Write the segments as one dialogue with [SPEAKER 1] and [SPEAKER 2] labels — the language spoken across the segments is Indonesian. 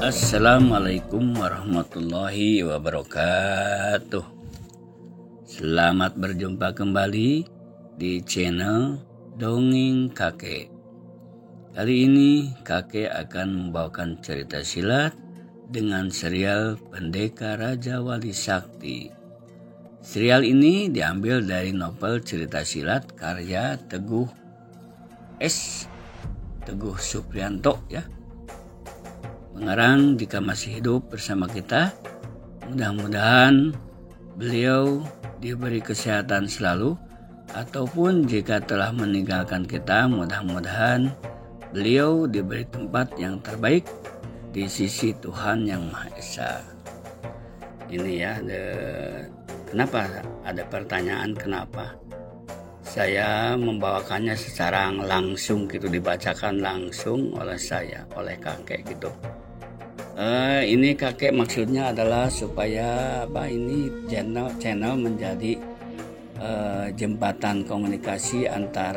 [SPEAKER 1] Assalamualaikum warahmatullahi wabarakatuh. Selamat berjumpa kembali di channel Dongeng Kakek. Kali ini kakek akan membawakan cerita silat dengan serial Pendekar Raja Wali Sakti. Serial ini diambil dari novel cerita silat karya Teguh Supriyanto ya. Pengarang jika masih hidup bersama kita, mudah-mudahan beliau diberi kesehatan selalu, ataupun jika telah meninggalkan kita, mudah-mudahan beliau diberi tempat yang terbaik di sisi Tuhan Yang Maha Esa. Ini ya, kenapa ada pertanyaan kenapa saya membawakannya secara langsung gitu, dibacakan langsung oleh saya, oleh kakek gitu. Ini kakek maksudnya adalah supaya ini channel menjadi jembatan komunikasi antar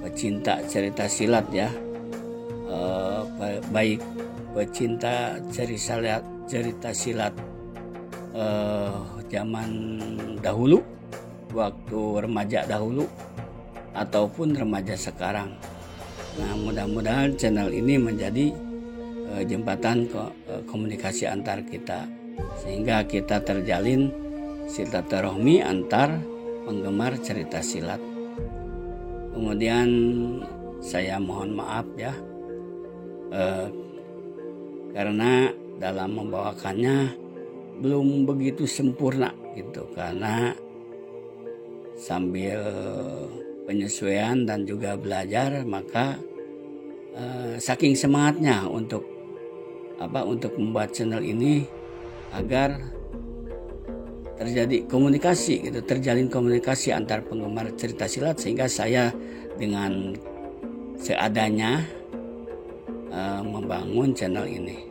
[SPEAKER 1] pecinta cerita silat ya, baik pecinta cerita silat zaman dahulu, waktu remaja dahulu, ataupun remaja sekarang. Nah, mudah-mudahan channel ini menjadi jembatan komunikasi antar kita, sehingga kita terjalin silaturahmi antar penggemar cerita silat. Kemudian saya mohon maaf ya, karena dalam membawakannya belum begitu sempurna gitu, karena sambil penyesuaian dan juga belajar, maka saking semangatnya untuk membuat channel ini agar terjadi komunikasi gitu, terjalin komunikasi antar penggemar cerita silat, sehingga saya dengan seadanya membangun channel ini.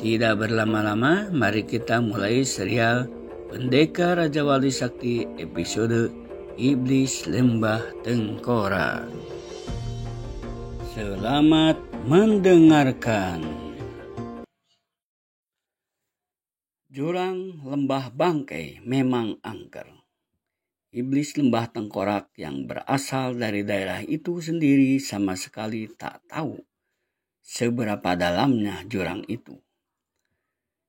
[SPEAKER 1] Tidak berlama-lama, mari kita mulai serial Pendekar Raja Wali Sakti episode Iblis Lembah Tengkorak. Selamat mendengarkan. Jurang Lembah Bangkai memang angker. Iblis Lembah Tengkorak yang berasal dari daerah itu sendiri sama sekali tak tahu seberapa dalamnya jurang itu.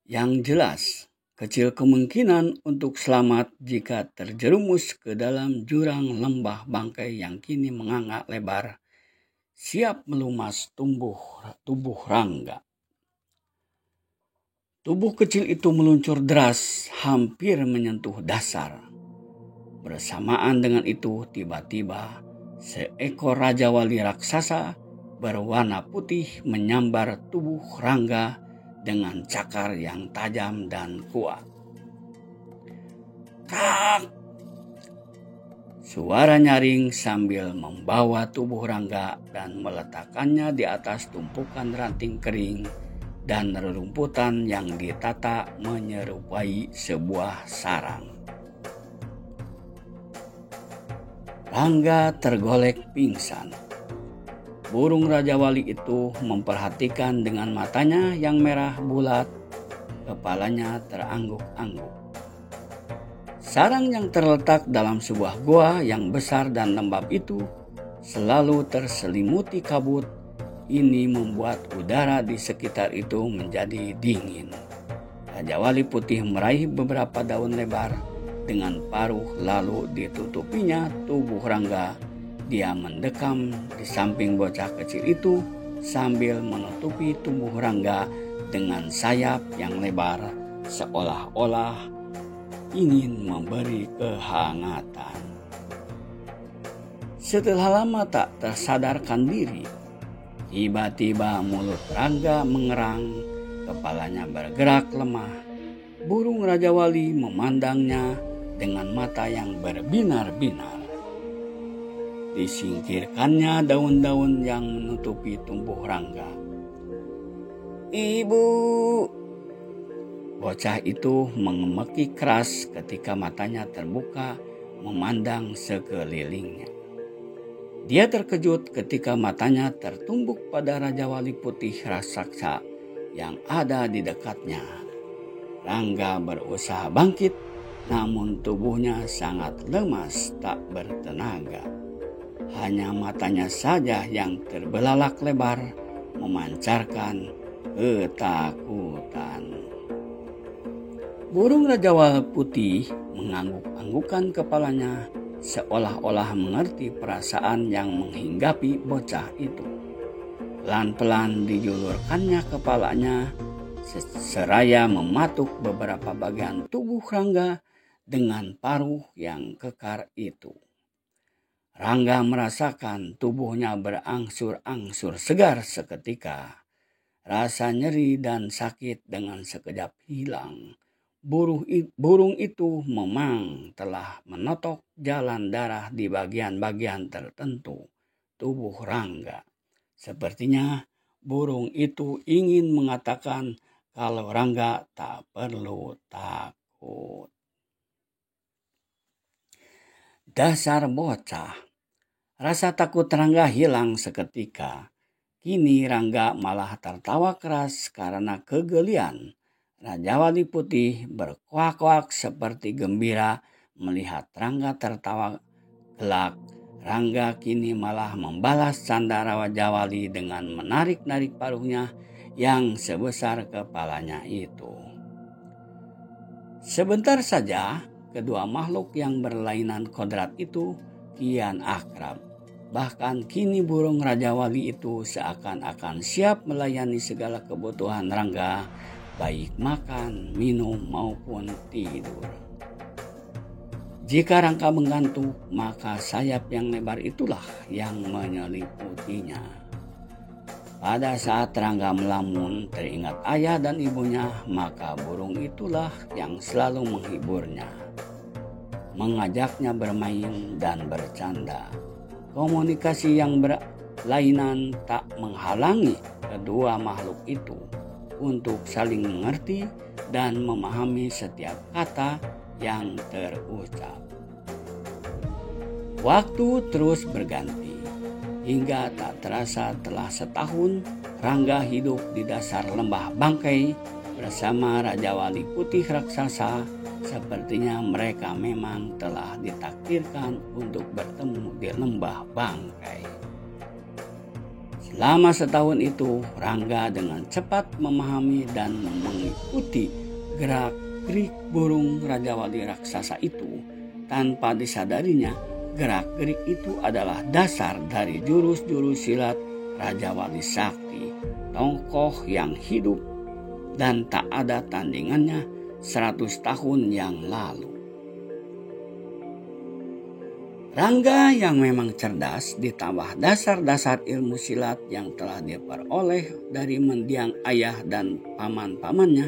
[SPEAKER 1] Yang jelas, kecil kemungkinan untuk selamat jika terjerumus ke dalam jurang lembah bangkai yang kini menganga lebar, siap melumas tubuh Rangga. Tubuh kecil itu meluncur deras, hampir menyentuh dasar. Bersamaan dengan itu, tiba-tiba seekor Raja Wali raksasa berwarna putih menyambar tubuh Rangga dengan cakar yang tajam dan kuat. Kak! Suara nyaring sambil membawa tubuh Rangga dan meletakkannya di atas tumpukan ranting kering dan rerumputan yang ditata menyerupai sebuah sarang. Rangga tergolek pingsan. Burung Raja Wali itu memperhatikan dengan matanya yang merah bulat, kepalanya terangguk-angguk. Sarang yang terletak dalam sebuah gua yang besar dan lembab itu selalu terselimuti kabut. Ini membuat udara di sekitar itu menjadi dingin. Raja Wali Putih meraih beberapa daun lebar dengan paruh, lalu ditutupinya tubuh Rangga. Dia mendekam di samping bocah kecil itu sambil menutupi tubuh Rangga dengan sayap yang lebar, seolah-olah ingin memberi kehangatan. Setelah lama tak tersadarkan diri, tiba-tiba mulut Rangga mengerang, kepalanya bergerak lemah. Burung Raja Wali memandangnya dengan mata yang berbinar-binar. Disingkirkannya daun-daun yang menutupi tubuh Rangga. Ibu! Bocah itu mengemeki keras ketika matanya terbuka memandang sekelilingnya. Dia terkejut ketika matanya tertumbuk pada Raja Wali Putih raksasa yang ada di dekatnya. Rangga berusaha bangkit, namun tubuhnya sangat lemas tak bertenaga. Hanya matanya saja yang terbelalak lebar memancarkan ketakutan. Burung Raja Wali Putih mengangguk-anggukkan kepalanya seolah-olah mengerti perasaan yang menghinggapi bocah itu. Pelan-pelan dijulurkannya kepalanya seraya mematuk beberapa bagian tubuh Rangga dengan paruh yang kekar itu. Rangga merasakan tubuhnya berangsur-angsur segar seketika. Rasa nyeri dan sakit dengan sekejap hilang. Burung itu memang telah menotok jalan darah di bagian-bagian tertentu tubuh Rangga. Sepertinya burung itu ingin mengatakan kalau Rangga tak perlu takut. Dasar bocah. Rasa takut Rangga hilang seketika. Kini Rangga malah tertawa keras karena kegelian. Raja Wali Putih berkuak-kuak seperti gembira melihat Rangga tertawa gelak. Rangga kini malah membalas canda Raja Wali dengan menarik-narik paruhnya yang sebesar kepalanya itu. Sebentar saja, kedua makhluk yang berlainan kodrat itu kian akrab. Bahkan kini burung Raja Wali itu seakan-akan siap melayani segala kebutuhan Rangga, baik makan, minum, maupun tidur. Jika Rangga mengantuk, maka sayap yang lebar itulah yang menyeliputinya. Pada saat Rangga melamun teringat ayah dan ibunya, maka burung itulah yang selalu menghiburnya, mengajaknya bermain dan bercanda. Komunikasi yang berlainan tak menghalangi kedua makhluk itu untuk saling mengerti dan memahami setiap kata yang terucap. Waktu terus berganti, hingga tak terasa telah setahun Rangga hidup di dasar lembah Bangkai bersama Raja Wali Putih raksasa. Sepertinya mereka memang telah ditakdirkan untuk bertemu di lembah Bangkai. Selama setahun itu, Rangga dengan cepat memahami dan mengikuti gerak-gerik burung Raja Wali raksasa itu. Tanpa disadarinya, gerak-gerik itu adalah dasar dari jurus-jurus silat Raja Wali Sakti, tokoh yang hidup dan tak ada tandingannya 100 tahun yang lalu. Rangga yang memang cerdas ditambah dasar-dasar ilmu silat yang telah diperoleh dari mendiang ayah dan paman-pamannya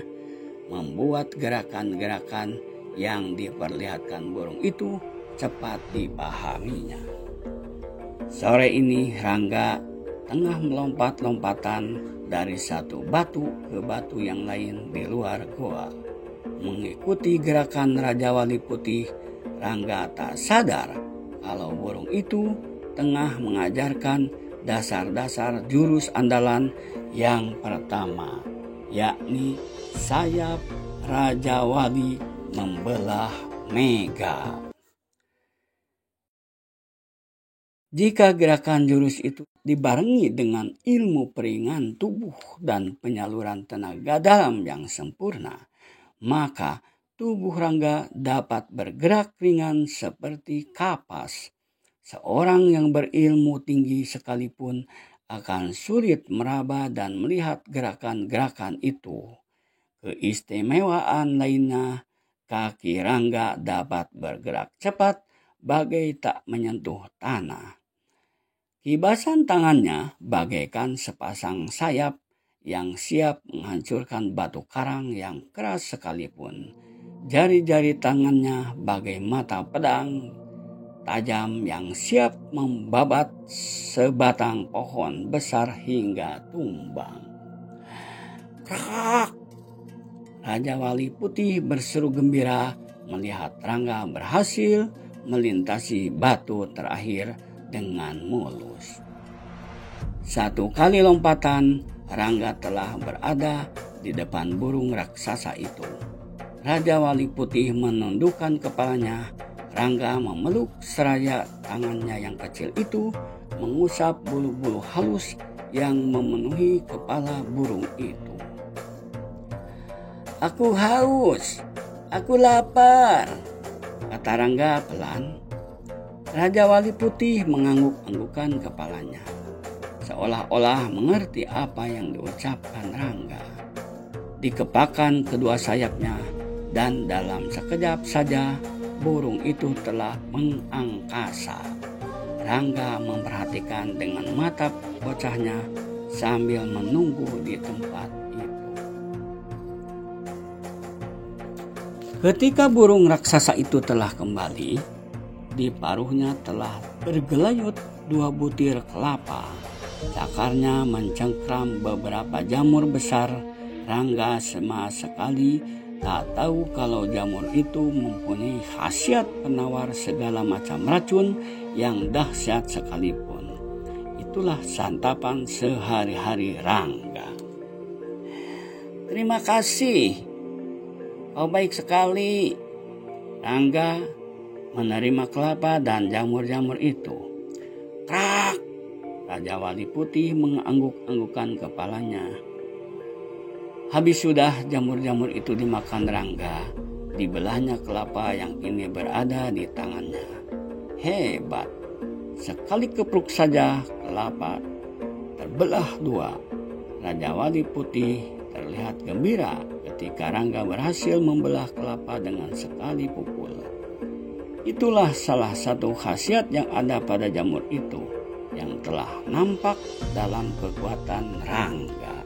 [SPEAKER 1] membuat gerakan-gerakan yang diperlihatkan burung itu cepat dipahaminya. Sore ini Rangga tengah melompat-lompatan dari satu batu ke batu yang lain di luar goa. Mengikuti gerakan Raja Wali Putih, Rangga tak sadar kalau burung itu tengah mengajarkan dasar-dasar jurus andalan yang pertama, yakni sayap Raja Wali membelah mega. Jika gerakan jurus itu dibarengi dengan ilmu peringan tubuh dan penyaluran tenaga dalam yang sempurna, maka tubuh Rangga dapat bergerak ringan seperti kapas. Seorang yang berilmu tinggi sekalipun akan sulit meraba dan melihat gerakan-gerakan itu. Keistimewaan lainnya, kaki Rangga dapat bergerak cepat bagai tak menyentuh tanah. Kibasan tangannya bagaikan sepasang sayap yang siap menghancurkan batu karang yang keras sekalipun. Jari-jari tangannya bagai mata pedang tajam yang siap membabat sebatang pohon besar hingga tumbang. Krak! Raja Wali Putih berseru gembira melihat Rangga berhasil melintasi batu terakhir dengan mulus. Satu kali lompatan, Rangga telah berada di depan burung raksasa itu. Raja Wali Putih menundukkan kepalanya. Rangga memeluk seraya tangannya yang kecil itu, mengusap bulu-bulu halus yang memenuhi kepala burung itu. "Aku haus, aku lapar," kata Rangga pelan. Raja Wali Putih mengangguk-anggukkan kepalanya, seolah-olah mengerti apa yang diucapkan Rangga. Dikepakkan kedua sayapnya, dan dalam sekejap saja burung itu telah mengangkasa. Rangga memperhatikan dengan mata bocahnya sambil menunggu di tempat itu. Ketika burung raksasa itu telah kembali, di paruhnya telah bergelayut 2 butir kelapa. Cakarnya mencengkram beberapa jamur besar. Rangga sama sekali tak tahu kalau jamur itu mempunyai khasiat penawar segala macam racun yang dahsyat sekalipun. Itulah santapan sehari-hari Rangga. "Terima kasih, kau baik sekali." Rangga menerima kelapa dan jamur-jamur itu. "Krak!" Raja Wali Putih mengangguk-anggukkan kepalanya. Habis sudah jamur-jamur itu dimakan Rangga, dibelahnya kelapa yang kini berada di tangannya. Hebat! Sekali kepruk saja kelapa terbelah 2. Raja Wali Putih terlihat gembira ketika Rangga berhasil membelah kelapa dengan sekali pukul. Itulah salah satu khasiat yang ada pada jamur itu yang telah nampak dalam kekuatan Rangga.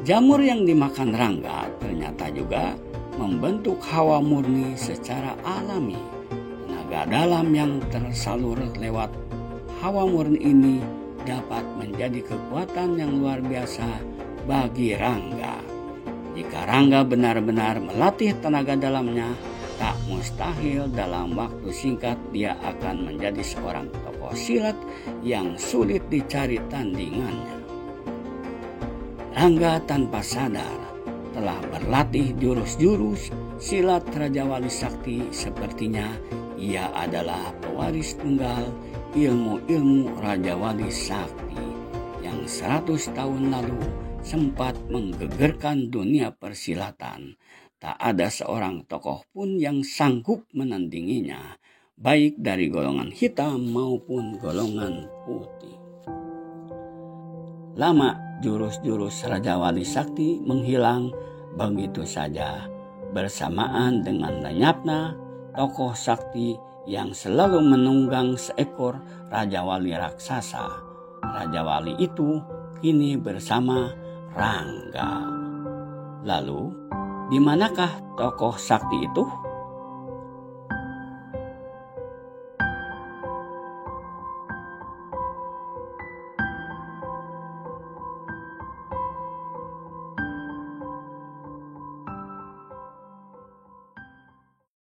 [SPEAKER 1] Jamur yang dimakan Rangga ternyata juga membentuk hawa murni secara alami. Tenaga dalam yang tersalur lewat hawa murni ini dapat menjadi kekuatan yang luar biasa bagi Rangga. Jika Rangga benar-benar melatih tenaga dalamnya, tak mustahil dalam waktu singkat dia akan menjadi seorang tokoh silat yang sulit dicari tandingannya. Rangga tanpa sadar telah berlatih jurus-jurus silat Raja Wali Sakti. Sepertinya ia adalah pewaris tunggal ilmu-ilmu Raja Wali Sakti yang 100 tahun lalu sempat menggegerkan dunia persilatan. Tak ada seorang tokoh pun yang sanggup menandinginya, baik dari golongan hitam maupun golongan putih. Lama jurus-jurus Raja Wali Sakti menghilang begitu saja, bersamaan dengan lenyapnya tokoh sakti yang selalu menunggang seekor Raja Wali raksasa. Raja Wali itu kini bersama Rangga. Lalu, di manakah tokoh sakti itu?